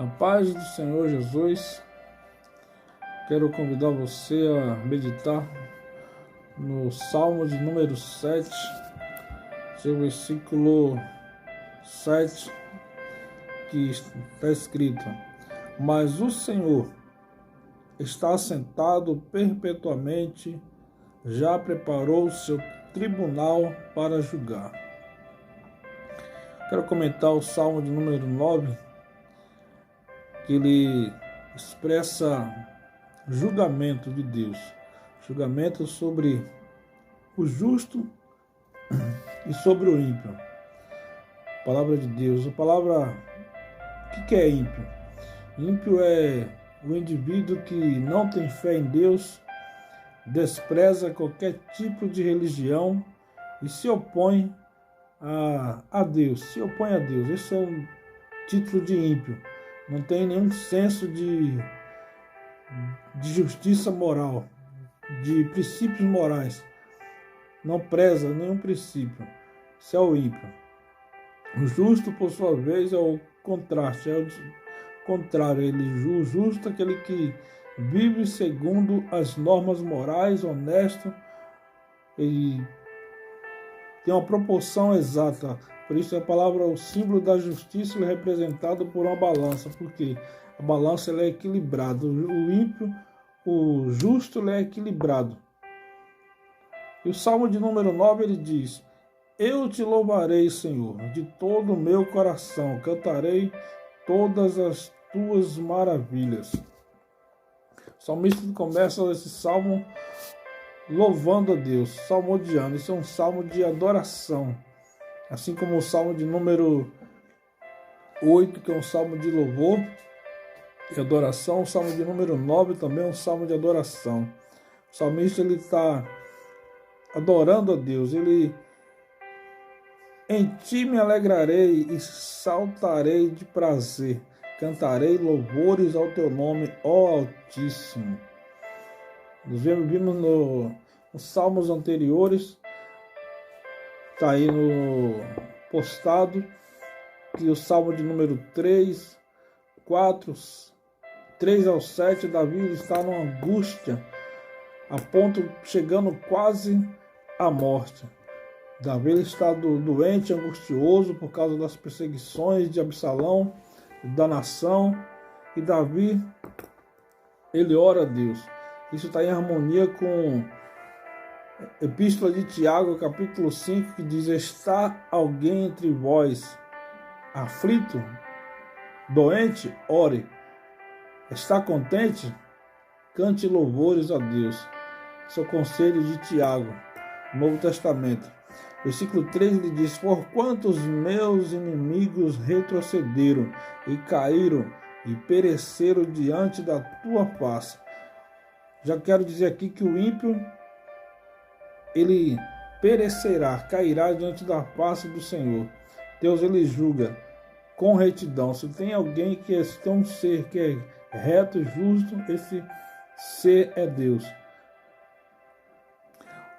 A paz do Senhor Jesus. Quero convidar você a meditar no Salmo de número 7, seu versículo 7, que está escrito: Mas o Senhor está assentado perpetuamente, já preparou o seu tribunal para julgar. Quero comentar o Salmo de número 9, que ele expressa julgamento de Deus, julgamento sobre o justo e sobre o ímpio. Palavra de Deus. A palavra, o que é ímpio? Ímpio é o indivíduo que não tem fé em Deus, despreza qualquer tipo de religião e se opõe a Deus, se opõe a Deus. Esse é o título de ímpio. Não tem nenhum senso de justiça moral, de princípios morais. Não preza nenhum princípio. Isso é o ímpio. O justo, por sua vez, é o contraste, é o contrário. O justo é aquele que vive segundo as normas morais, honesto e tem uma proporção exata. Por isso a palavra, o símbolo da justiça, é representado por uma balança, porque a balança ela é equilibrada. O ímpio, o justo, ele é equilibrado. E o Salmo de número 9 ele diz: Eu te louvarei, Senhor, de todo o meu coração, cantarei todas as tuas maravilhas. O salmista começa esse salmo louvando a Deus, salmodiando. Isso é um salmo de adoração. Assim como o salmo de número 8, que é um salmo de louvor e adoração, o salmo de número 9 também é um salmo de adoração. O salmista ele está adorando a Deus. Ele: Em ti me alegrarei e saltarei de prazer, cantarei louvores ao teu nome, ó Altíssimo. Nós vimos nos salmos anteriores, está aí no postado, que o salmo de número 3, 4, 3 ao 7, Davi está numa angústia, a ponto chegando quase à morte. Davi está doente, angustioso por causa das perseguições de Absalão, da nação, e Davi, ele ora a Deus. Isso está em harmonia com a Epístola de Tiago, capítulo 5, que diz: Está alguém entre vós aflito, doente? Ore. Está contente? Cante louvores a Deus. Esse é o conselho de Tiago, Novo Testamento. Versículo 3 ele diz: Porquanto os meus inimigos retrocederam e caíram e pereceram diante da tua face. Já quero dizer aqui que o ímpio, ele perecerá, cairá diante da face do Senhor. Deus, ele julga com retidão. Se tem alguém que tem um ser que é reto e justo, esse ser é Deus.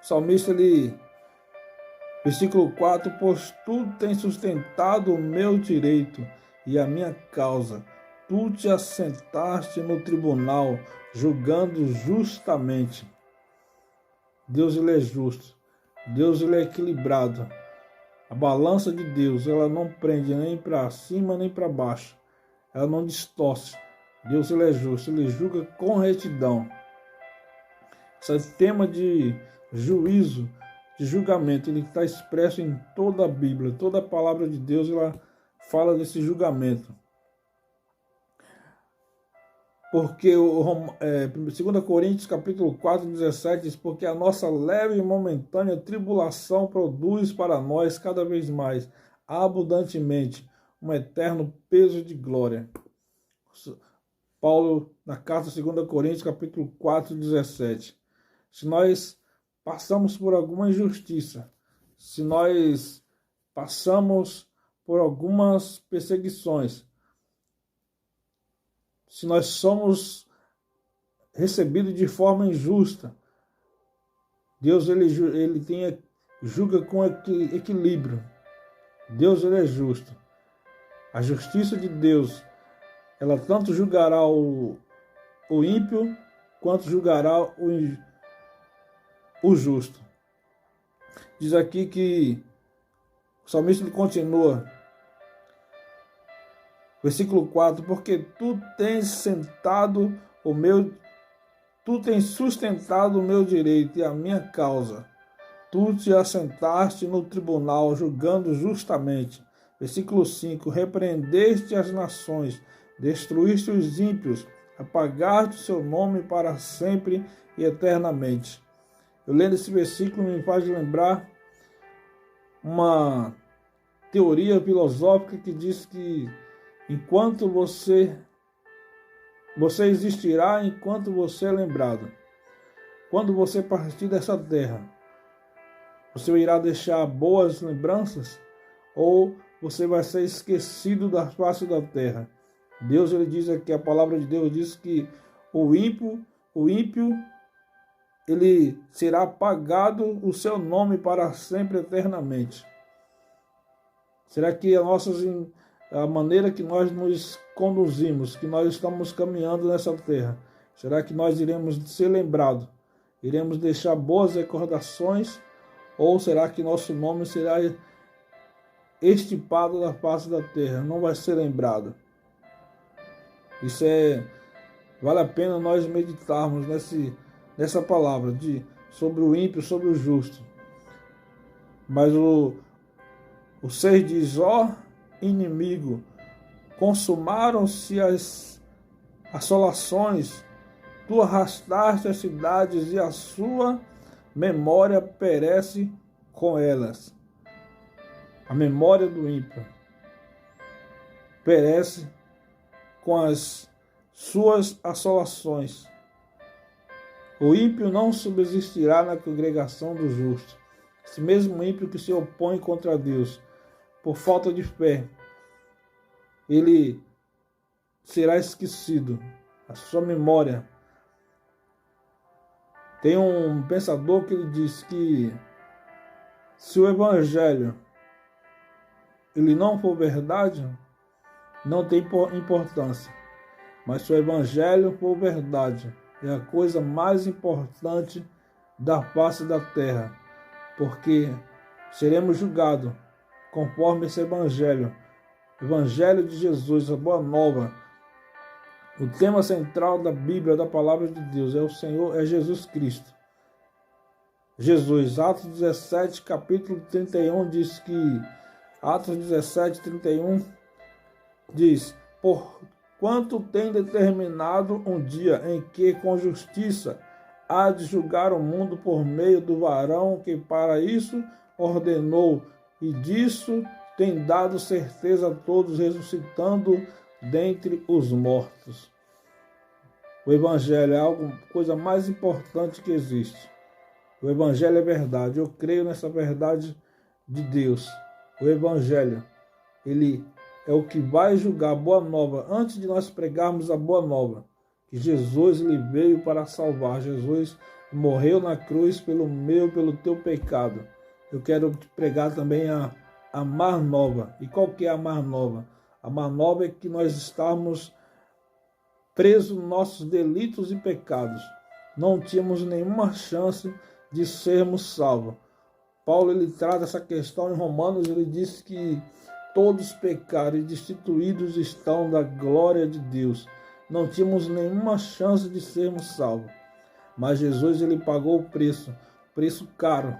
O salmista, ele, versículo 4, Pois tu tens sustentado o meu direito e a minha causa. Tu te assentaste no tribunal, julgando justamente. Deus, ele é justo. Deus, ele é equilibrado. A balança de Deus, ela não prende nem para cima nem para baixo. Ela não distorce. Deus, ele é justo. Ele julga com retidão. Esse tema de juízo, de julgamento, ele está expresso em toda a Bíblia. Toda a palavra de Deus, ela fala desse julgamento. Porque 2 Coríntios capítulo 4, 17 diz: Porque a nossa leve e momentânea tribulação produz para nós cada vez mais, abundantemente, um eterno peso de glória. Paulo, na carta 2 Coríntios capítulo 4, 17. Se nós passamos por alguma injustiça, se nós passamos por algumas perseguições, se nós somos recebidos de forma injusta, Deus ele julga com equilíbrio. Deus ele é justo. A justiça de Deus ela tanto julgará o ímpio, quanto julgará o justo. Diz aqui que o salmista continua, versículo 4, porque tu tens sustentado o meu direito e a minha causa. Tu te assentaste no tribunal, julgando justamente. Versículo 5, repreendeste as nações, destruíste os ímpios, apagaste o seu nome para sempre e eternamente. Eu lendo esse versículo me faz lembrar uma teoria filosófica que diz que enquanto você existirá enquanto você é lembrado. Quando você partir dessa terra, você irá deixar boas lembranças ou você vai ser esquecido da face da terra? Deus, ele diz aqui, a palavra de Deus diz que o ímpio, ele será apagado o seu nome para sempre, eternamente. Será que a maneira que nós nos conduzimos, que nós estamos caminhando nessa terra, será que nós iremos ser lembrados? Iremos deixar boas recordações? Ou será que nosso nome será extirpado da face da terra? Não vai ser lembrado. Vale a pena nós meditarmos nessa palavra sobre o ímpio, sobre o justo. Mas o 6 diz, ó inimigo, consumaram-se as assolações, tu arrastaste as cidades e a sua memória perece com elas. A memória do ímpio perece com as suas assolações. O ímpio não subsistirá na congregação do justo. Esse mesmo ímpio que se opõe contra Deus por falta de fé, ele será esquecido. A sua memória. Tem um pensador que ele diz que se o evangelho ele não for verdade, não tem importância. Mas se o evangelho for verdade, é a coisa mais importante da face da terra, porque seremos julgados conforme esse evangelho de Jesus, a boa nova. O tema central da Bíblia, da palavra de Deus, é Jesus Cristo. Jesus, Atos 17, capítulo 31, diz que, Atos 17, 31, diz, porquanto tem determinado um dia em que com justiça há de julgar o mundo por meio do varão que para isso ordenou, e disso tem dado certeza a todos, ressuscitando dentre os mortos. O Evangelho é a coisa mais importante que existe. O Evangelho é verdade. Eu creio nessa verdade de Deus. O Evangelho, ele é o que vai julgar a boa nova. Antes de nós pregarmos a boa nova, que Jesus ele veio para salvar. Jesus morreu na cruz pelo teu pecado. Eu quero te pregar também a mar nova. E qual que é a mar nova? A mar nova é que nós estamos presos nos nossos delitos e pecados. Não tínhamos nenhuma chance de sermos salvos. Paulo ele traz essa questão em Romanos, ele diz que todos pecaram e destituídos estão da glória de Deus. Não tínhamos nenhuma chance de sermos salvos. Mas Jesus ele pagou o preço caro,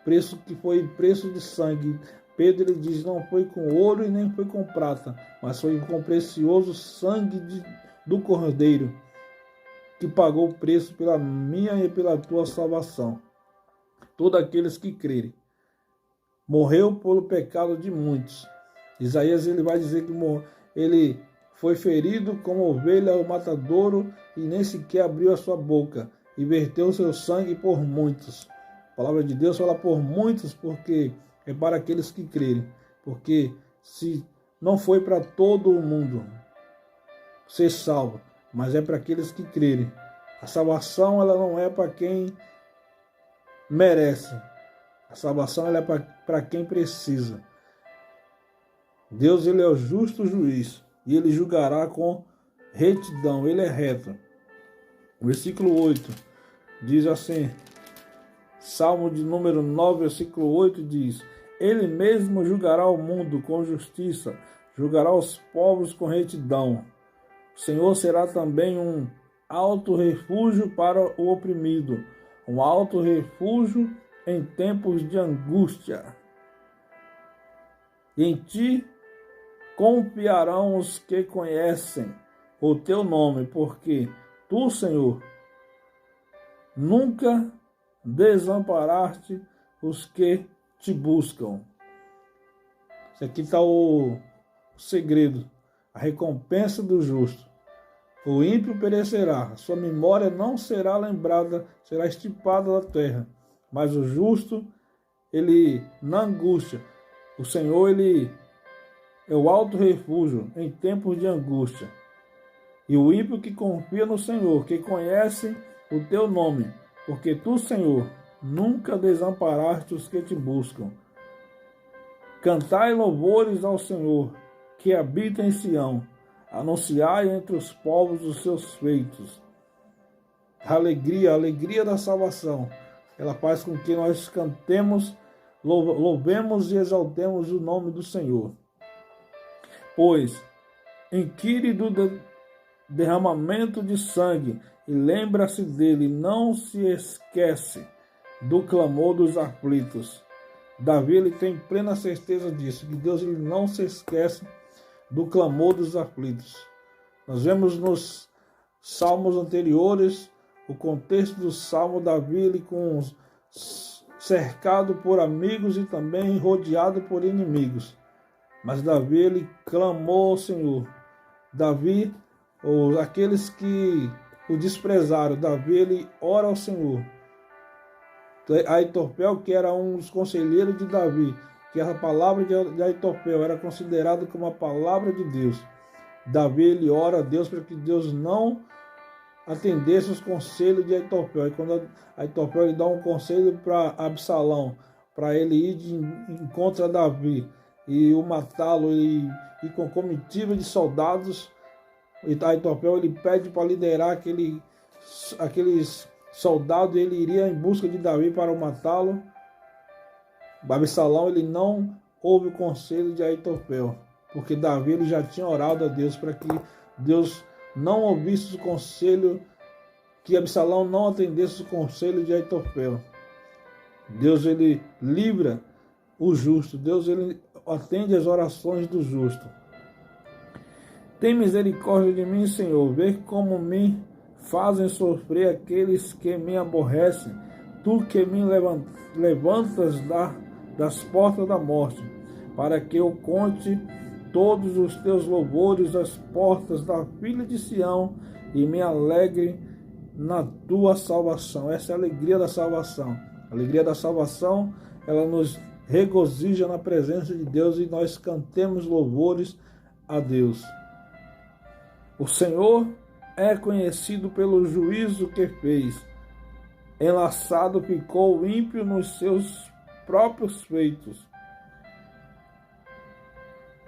preço que foi preço de sangue. Pedro ele diz, não foi com ouro e nem foi com prata, mas foi com o precioso sangue do Cordeiro, que pagou o preço pela minha e pela tua salvação. Todos aqueles que crerem. Morreu pelo pecado de muitos. Isaías ele vai dizer que ele foi ferido como ovelha ao matadouro e nem sequer abriu a sua boca e verteu seu sangue por muitos. A palavra de Deus fala por muitos porque é para aqueles que crerem. Porque se não foi para todo o mundo ser salvo, mas é para aqueles que crerem. A salvação ela não é para quem merece. A salvação ela é para quem precisa. Deus ele é o justo juiz e ele julgará com retidão, ele é reto. Versículo 8 diz assim, Salmo de número 9, versículo 8 diz, ele mesmo julgará o mundo com justiça, julgará os povos com retidão. O Senhor será também um alto refúgio para o oprimido, um alto refúgio em tempos de angústia. E em ti confiarão os que conhecem o teu nome, porque tu, Senhor, nunca desamparaste os que te buscam. Isso aqui está o segredo, a recompensa do justo. O ímpio perecerá, sua memória não será lembrada, será extirpada da terra. Mas o justo, ele na angústia, o Senhor, ele é o alto refúgio em tempos de angústia. E o ímpio que confia no Senhor, que conhece o teu nome, porque tu, Senhor, nunca desamparaste os que te buscam. Cantai louvores ao Senhor, que habita em Sião. Anunciai entre os povos os seus feitos. A alegria da salvação. Ela faz com que nós cantemos, louvemos e exaltemos o nome do Senhor. Pois, inquire do derramamento de sangue e lembra-se dele, não se esquece do clamor dos aflitos. Davi, ele tem plena certeza disso, que Deus, ele não se esquece do clamor dos aflitos. Nós vemos nos salmos anteriores o contexto do salmo, Davi, ele cercado por amigos e também rodeado por inimigos. Mas Davi, ele clamou ao Senhor. Davi, aqueles que o desprezaram, Davi, ele ora ao Senhor. Aitofel, que era um dos conselheiros de Davi, que a palavra de Aitofel era considerada como a palavra de Deus. Davi, ele ora a Deus para que Deus não atendesse os conselhos de Aitofel. E quando Aitofel, ele dá um conselho para Absalão, para ele ir de encontro a Davi e o matá-lo, e com comitiva de soldados, e Aitofel, ele pede para liderar aqueles soldados, ele iria em busca de Davi para o matá-lo. Absalão, ele não ouve o conselho de Aitofel, porque Davi, ele já tinha orado a Deus para que Deus não ouvisse o conselho, que Absalão não atendesse o conselho de Aitofel. Deus, ele livra o justo, Deus, ele atende as orações do justo. Tem misericórdia de mim, Senhor, vê como me fazem sofrer aqueles que me aborrecem, tu que me levantas das portas da morte, para que eu conte todos os teus louvores às portas da filha de Sião e me alegre na tua salvação. Essa é a alegria da salvação. A alegria da salvação, ela nos regozija na presença de Deus e nós cantemos louvores a Deus. O Senhor é conhecido pelo juízo que fez. Enlaçado ficou o ímpio nos seus próprios feitos.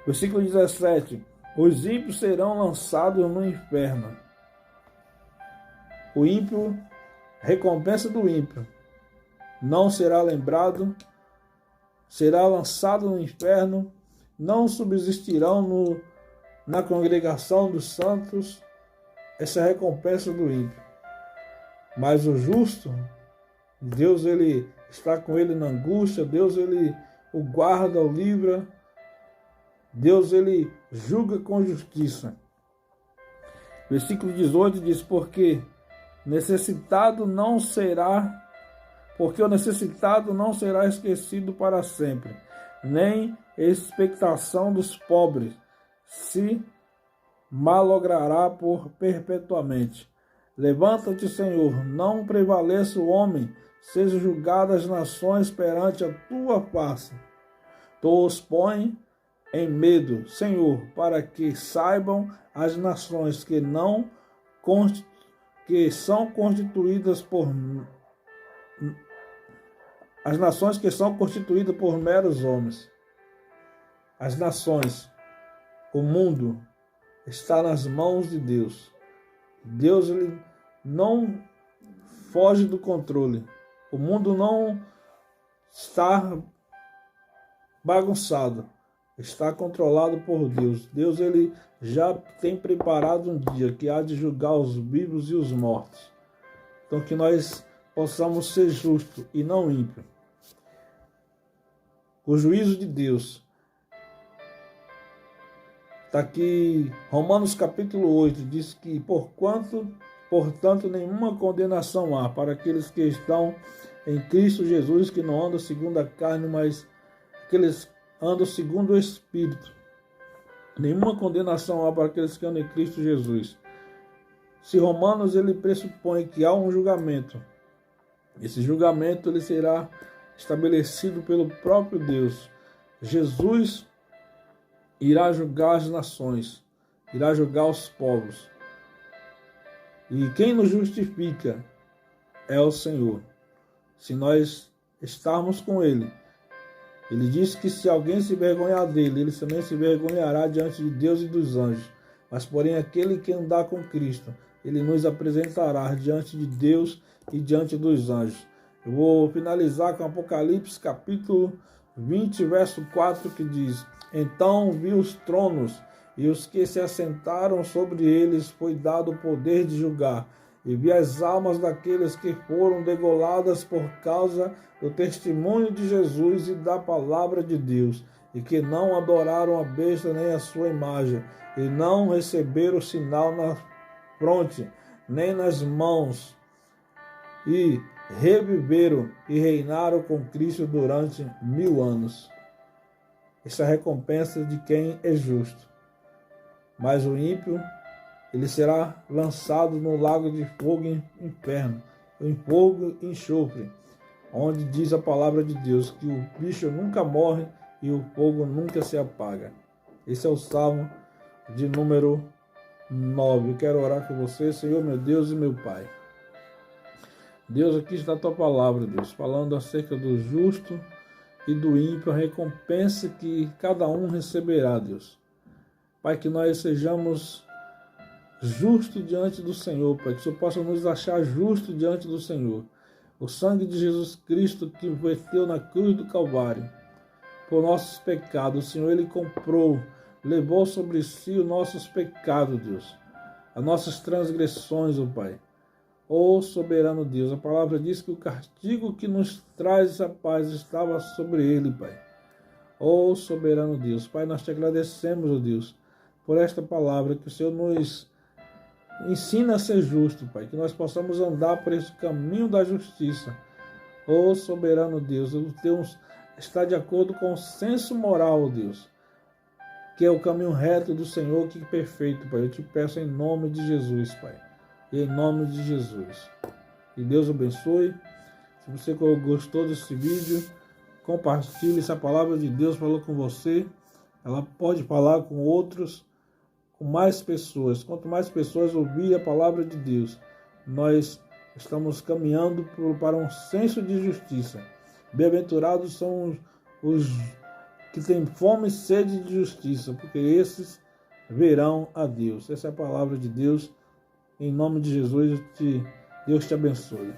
Versículo 17. Os ímpios serão lançados no inferno. O ímpio, recompensa do ímpio, não será lembrado, será lançado no inferno, não subsistirão na congregação dos santos. Essa é a recompensa do ímpio. Mas o justo, Deus, ele está com ele na angústia, Deus, ele o guarda, o livra, Deus, ele julga com justiça. Versículo 18 diz, porque o necessitado não será esquecido para sempre, nem expectação dos pobres se malogrará por perpetuamente. Levanta-te, Senhor, não prevaleça o homem, sejam julgadas as nações perante a tua face. Tu os põe em medo, Senhor, para que saibam as nações que são constituídas por meros homens. As nações, o mundo, está nas mãos de Deus. Deus, ele não foge do controle. O mundo não está bagunçado, está controlado por Deus. Deus, ele já tem preparado um dia que há de julgar os vivos e os mortos. Então que nós possamos ser justos e não ímpios. O juízo de Deus está aqui, Romanos capítulo 8, diz que portanto, nenhuma condenação há para aqueles que estão em Cristo Jesus, que não andam segundo a carne, mas aqueles andam segundo o Espírito. Nenhuma condenação há para aqueles que andam em Cristo Jesus. Se Romanos, ele pressupõe que há um julgamento, esse julgamento ele será estabelecido pelo próprio Deus. Jesus irá julgar as nações, irá julgar os povos. E quem nos justifica é o Senhor. Se nós estarmos com Ele, Ele disse que se alguém se vergonhar dele, ele também se vergonhará diante de Deus e dos anjos. Mas, porém, aquele que andar com Cristo, ele nos apresentará diante de Deus e diante dos anjos. Eu vou finalizar com Apocalipse capítulo 20, verso 4, que diz: Então vi os tronos, e os que se assentaram sobre eles foi dado o poder de julgar. E vi as almas daqueles que foram degoladas por causa do testemunho de Jesus e da palavra de Deus, e que não adoraram a besta nem a sua imagem, e não receberam o sinal na fronte, nem nas mãos, e reviveram e reinaram com Cristo durante 1000 anos. Essa é a recompensa de quem é justo. Mas o ímpio, ele será lançado no lago de fogo e inferno, em fogo e enxofre, onde diz a palavra de Deus que o bicho nunca morre e o fogo nunca se apaga. Esse é o Salmo de número 9. Eu quero orar com você, Senhor, meu Deus e meu Pai. Deus, aqui está a tua palavra, Deus, falando acerca do justo e do ímpio, a recompensa que cada um receberá, Deus. Pai, que nós sejamos justos diante do Senhor, Pai, que o Senhor possa nos achar justos diante do Senhor. O sangue de Jesus Cristo que verteu na cruz do Calvário por nossos pecados, o Senhor, Ele comprou, levou sobre si os nossos pecados, Deus, as nossas transgressões, ó Pai. Ó soberano Deus, a palavra diz que o castigo que nos traz a paz estava sobre Ele, Pai. Ó soberano Deus, Pai, nós te agradecemos, ó Deus, por esta palavra, que o Senhor nos ensina a ser justo, Pai, que nós possamos andar por esse caminho da justiça. Ó soberano Deus, o teu está de acordo com o senso moral, ó Deus, que é o caminho reto do Senhor, que é perfeito, Pai. Eu te peço em nome de Jesus, Pai. Em nome de Jesus. Que Deus abençoe. Se você gostou desse vídeo, compartilhe. Se a palavra de Deus falou com você, ela pode falar com outros, com mais pessoas. Quanto mais pessoas ouvir a palavra de Deus, nós estamos caminhando para um senso de justiça. Bem-aventurados são os que têm fome e sede de justiça, porque esses verão a Deus. Essa é a palavra de Deus. Em nome de Jesus, Deus te abençoe.